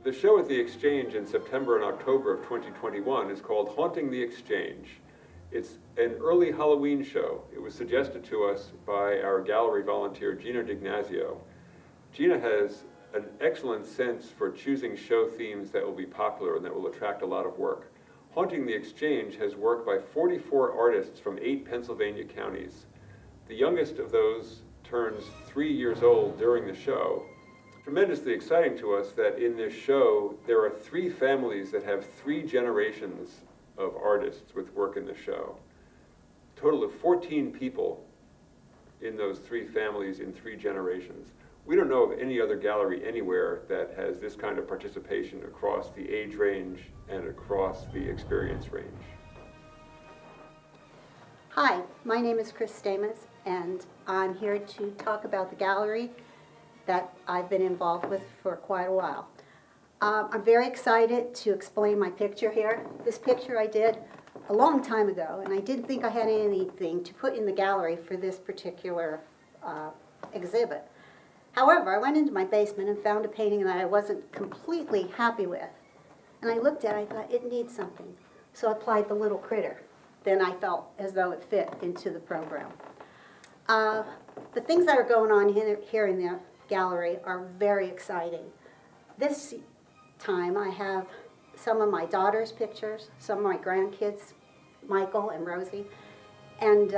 The show at the Exchange in September and October of 2021 is called Haunting the Exchange. It's an early Halloween show. It was suggested to us by our gallery volunteer, Gina D'Ignazio. Gina has an excellent sense for choosing show themes that will be popular and that will attract a lot of work. Haunting the Exchange has work by 44 artists from 8 Pennsylvania counties. The youngest of those turns 3 years old during the show. Tremendously exciting to us that in this show there are 3 families that have 3 generations of artists with work in the show. A total of 14 people in those 3 families in 3 generations. We don't know of any other gallery anywhere that has this kind of participation across the age range and across the experience range. Hi, my name is Stametz, and I'm here to talk about the gallery that I've been involved with for quite a while. I'm very excited to explain my picture here. This picture I did a long time ago, and I didn't think I had anything to put in the gallery for this particular exhibit. However, I went into my basement and found a painting that I wasn't completely happy with. And I looked at it, I thought, it needs something. So I applied the little critter. Then I felt as though it fit into the program. The things that are going on here in the gallery are very exciting. This time I have some of my daughter's pictures, some of my grandkids, Michael and Rosie. And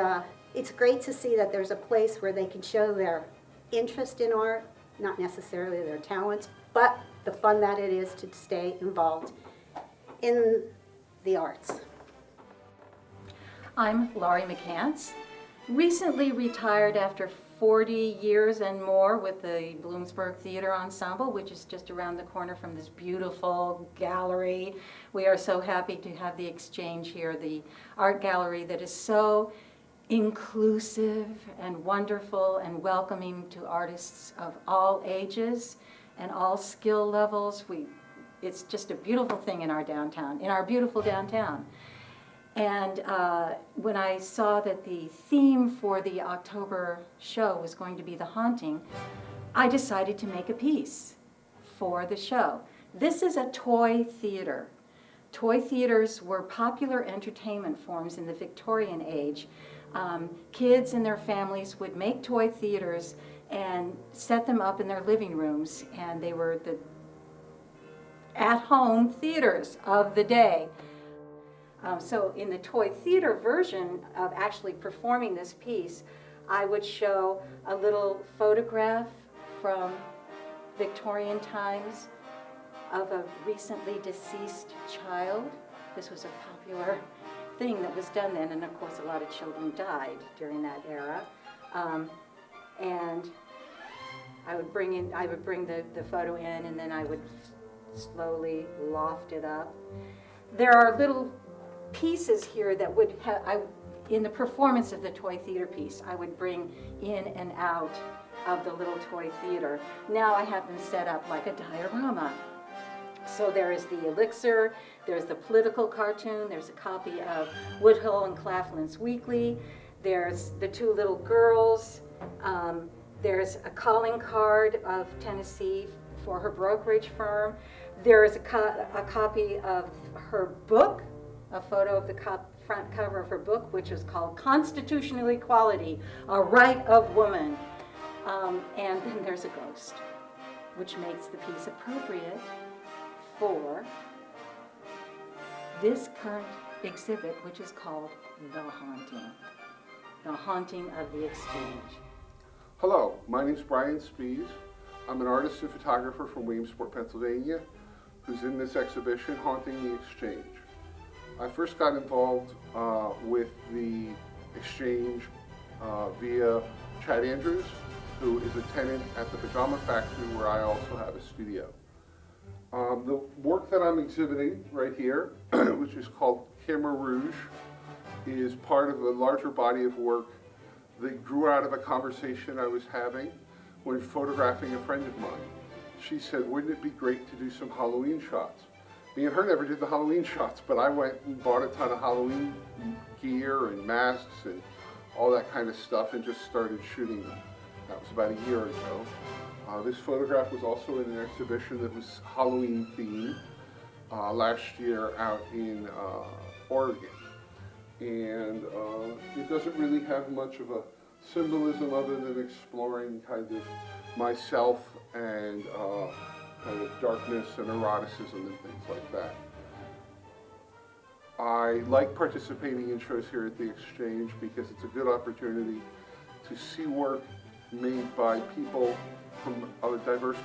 it's great to see that there's a place where they can show their interest in art, not necessarily their talents, but the fun that it is to stay involved in the arts. I'm Laurie McAllister, recently retired after 40 years and more with the Bloomsburg Theater Ensemble, which is just around the corner from this beautiful gallery. We are so happy to have the Exchange here, the art gallery that is so inclusive and wonderful and welcoming to artists of all ages and all skill levels. It's just a beautiful thing in our downtown, in our beautiful downtown. And when I saw that the theme for the October show was going to be the haunting, I decided to make a piece for the show. This is a toy theater. Toy theaters were popular entertainment forms in the Victorian age. Kids and their families would make toy theaters and set them up in their living rooms, and they were the at-home theaters of the day. So in the toy theater version of actually performing this piece, I would show a little photograph from Victorian times of a recently deceased child. This was a popular thing that was done then, and of course a lot of children died during that era. And I would bring the photo in, and then I would slowly loft it up. There are little pieces here that would have, in the performance of the toy theater piece, I would bring in and out of the little toy theater. Now I have them set up like a diorama. So there is the elixir, there's the political cartoon, there's a copy of Woodhull and Claflin's Weekly, there's the 2 little girls, there's a calling card of Tennessee for her brokerage firm, there's a copy of her book, a photo of the front cover of her book, which is called Constitutional Equality, A Right of Woman. And then there's a ghost, which makes the piece appropriate for this current exhibit, which is called The Haunting of the Exchange. Hello, my name is Brian Spees. I'm an artist and photographer from Williamsport, Pennsylvania, who's in this exhibition, Haunting the Exchange. I first got involved with the Exchange via Chad Andrews, who is a tenant at the Pajama Factory, where I also have a studio. The work that I'm exhibiting right here, which is called Camera Rouge, is part of a larger body of work that grew out of a conversation I was having when photographing a friend of mine. She said, wouldn't it be great to do some Halloween shots? Me and her never did the Halloween shots, but I went and bought a ton of Halloween gear and masks and all that kind of stuff and just started shooting them. That was about a year ago. This photograph was also in an exhibition that was Halloween themed last year out in Oregon. And it doesn't really have much of a symbolism other than exploring kind of myself and kind of darkness and eroticism and things like that. I like participating in shows here at the Exchange because it's a good opportunity to see work made by people from a diverse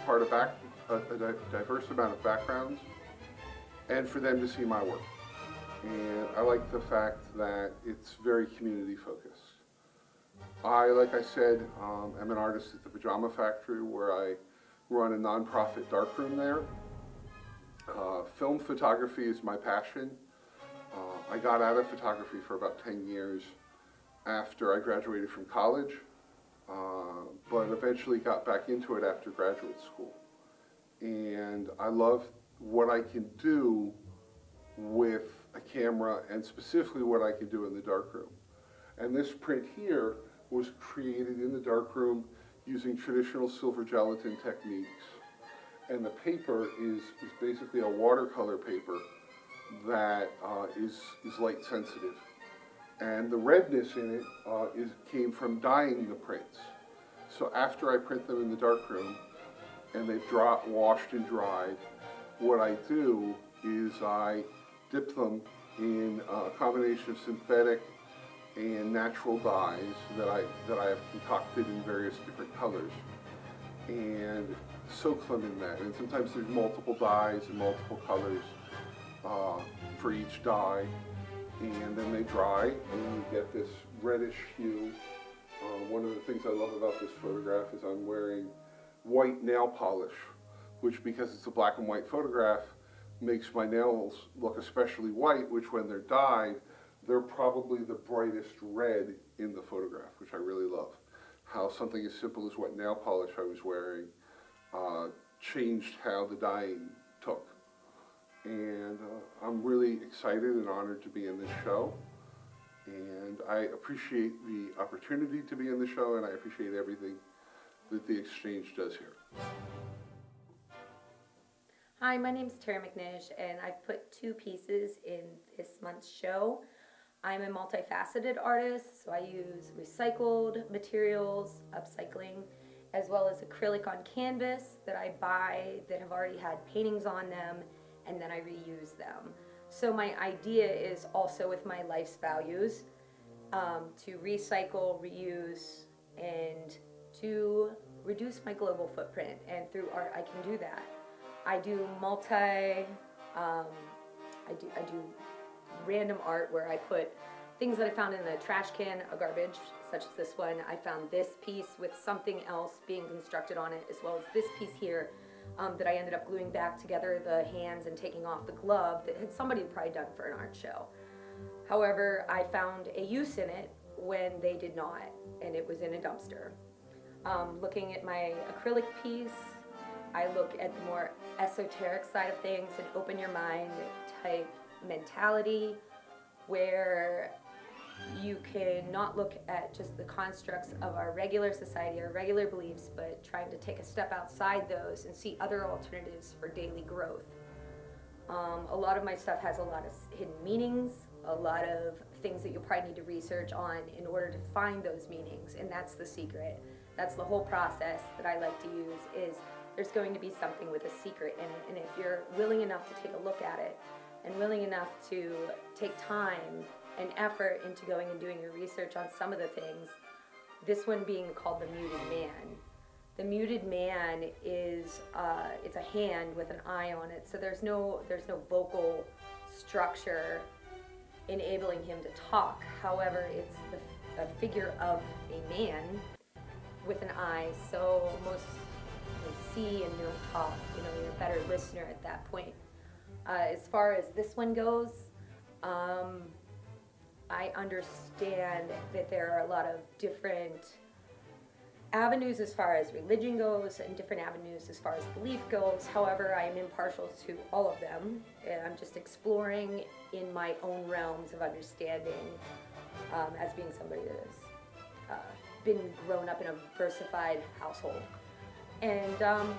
diverse amount of backgrounds, and for them to see my work. And I like the fact that it's very community focused. Like I said, am an artist at the Pajama Factory, where I run a nonprofit darkroom there. Film photography is my passion. I got out of photography for about 10 years after I graduated from college, but eventually got back into it after graduate school. And I love what I can do with a camera, and specifically what I can do in the darkroom. And this print here was created in the darkroom using traditional silver gelatin techniques. And the paper is basically a watercolor paper that is light sensitive. And the redness in it came from dyeing the prints. So after I print them in the darkroom and they've washed and dried, what I do is I dip them in a combination of synthetic and natural dyes that I have concocted in various different colors, and soak them in that. And sometimes there's multiple dyes and multiple colors for each dye, and then they dry and you get this reddish hue. One of the things I love about this photograph is I'm wearing white nail polish, which, because it's a black and white photograph, makes my nails look especially white, which when they're dyed, they're probably the brightest red in the photograph, which I really love. How something as simple as what nail polish I was wearing changed how the dyeing took. And I'm really excited and honored to be in this show. And I appreciate the opportunity to be in the show, and I appreciate everything that the Exchange does here. Hi, my name is Tara McNish, and I've put 2 pieces in this month's show. I'm a multifaceted artist, so I use recycled materials, upcycling, as well as acrylic on canvas that I buy that have already had paintings on them, and then I reuse them. So my idea is also with my life's values, to recycle, reuse, and to reduce my global footprint. And through art, I can do that. I do I do random art where I put things that I found in the trash can, a garbage, such as this one. I found this piece with something else being constructed on it, as well as this piece here that I ended up gluing back together the hands and taking off the glove that somebody had probably done for an art show. However, I found a use in it when they did not, and it was in a dumpster. Looking at my acrylic piece, I look at the more esoteric side of things, and open your mind type mentality, where you can not look at just the constructs of our regular society, our regular beliefs, but trying to take a step outside those and see other alternatives for daily growth. A lot of my stuff has a lot of hidden meanings, a lot of things that you'll probably need to research on in order to find those meanings, and that's the secret. That's the whole process that I like to use, is there's going to be something with a secret in it, and if you're willing enough to take a look at it, and willing enough to take time and effort into going and doing your research on some of the things, this one being called the muted man. The muted man is, it's a hand with an eye on it, so there's no vocal structure enabling him to talk. However, it's a figure of a man with an eye, so most see and don't talk. You know, you're a better listener at that point. As far as this one goes, I understand that there are a lot of different avenues as far as religion goes, and different avenues as far as belief goes. However, I am impartial to all of them, and I'm just exploring in my own realms of understanding, as being somebody that has been grown up in a versified household. And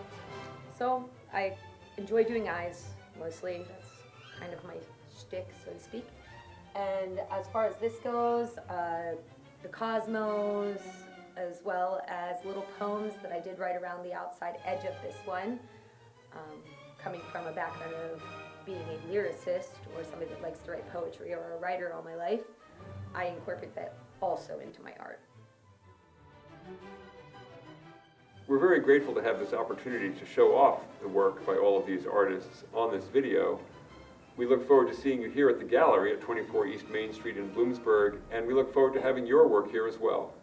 so I enjoy doing eyes mostly. That's kind of my shtick, so to speak. And as far as this goes, the cosmos, as well as little poems that I did right around the outside edge of this one, coming from a background of being a lyricist or somebody that likes to write poetry or a writer all my life, I incorporate that also into my art. We're very grateful to have this opportunity to show off the work by all of these artists on this video. We look forward to seeing you here at the gallery at 24 East Main Street in Bloomsburg, and we look forward to having your work here as well.